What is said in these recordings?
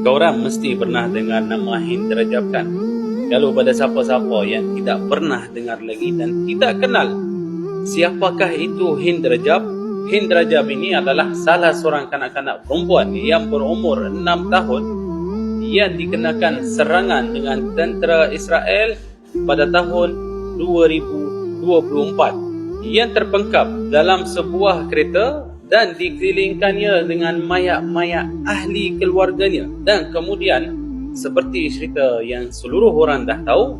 Kau orang mesti pernah dengar nama Hind Rajab kan? Kalau pada siapa-siapa yang tidak pernah dengar lagi dan tidak kenal siapakah itu Hind Rajab? Hind Rajab ini adalah salah seorang kanak-kanak perempuan yang berumur 6 tahun yang dikenakan serangan dengan tentera Israel pada tahun 2024 yang terpengkap dalam sebuah kereta dan dikelilingkannya dengan mayat-mayat ahli keluarganya. Dan kemudian, seperti cerita yang seluruh orang dah tahu,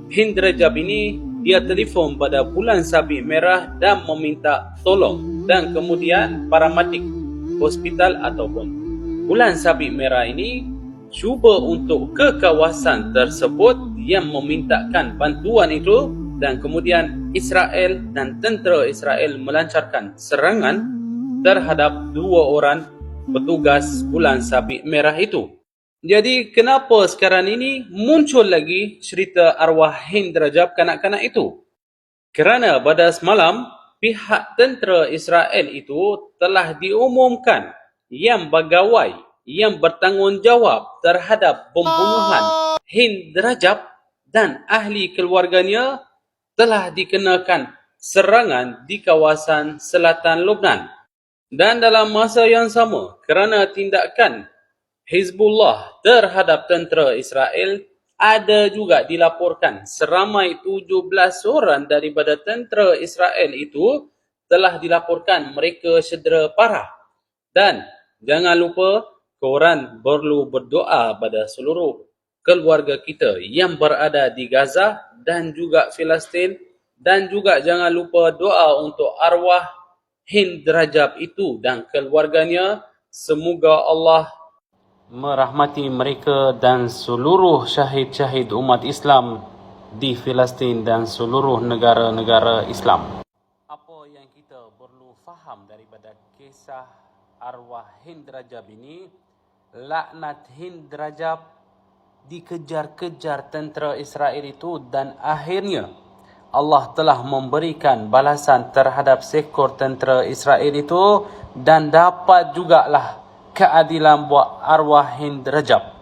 Hind Rajab ini dia telefon pada bulan sabit merah dan meminta tolong. Dan kemudian paramadik hospital ataupun bulan sabit merah ini cuba untuk ke kawasan tersebut yang memintakan bantuan itu. Dan kemudian Israel dan tentera Israel melancarkan serangan terhadap 2 orang petugas bulan sabit merah itu. Jadi kenapa sekarang ini muncul lagi cerita arwah Hind Rajab kanak-kanak itu? Kerana pada semalam pihak tentera Israel itu telah diumumkan yang pegawai yang bertanggungjawab terhadap pembunuhan Hind Rajab dan ahli keluarganya telah dikenakan serangan di kawasan selatan Lebanon. Dan dalam masa yang sama, kerana tindakan Hizbullah terhadap tentera Israel, ada juga dilaporkan seramai 17 orang daripada tentera Israel itu telah dilaporkan mereka cedera parah. Dan jangan lupa, korang perlu berdoa pada seluruh keluarga kita yang berada di Gaza dan juga Palestin. Dan juga jangan lupa doa untuk arwah Hind Rajab itu dan keluarganya. Semoga Allah merahmati mereka dan seluruh syahid-syahid umat Islam di Palestin dan seluruh negara-negara Islam. Apa yang kita perlu faham daripada kisah arwah Hind Rajab ini, laknat Hind Rajab dikejar-kejar tentera Israel itu dan akhirnya Allah telah memberikan balasan terhadap seekor tentera Israel itu dan dapat jugalah keadilan buat arwah Hind Rajab.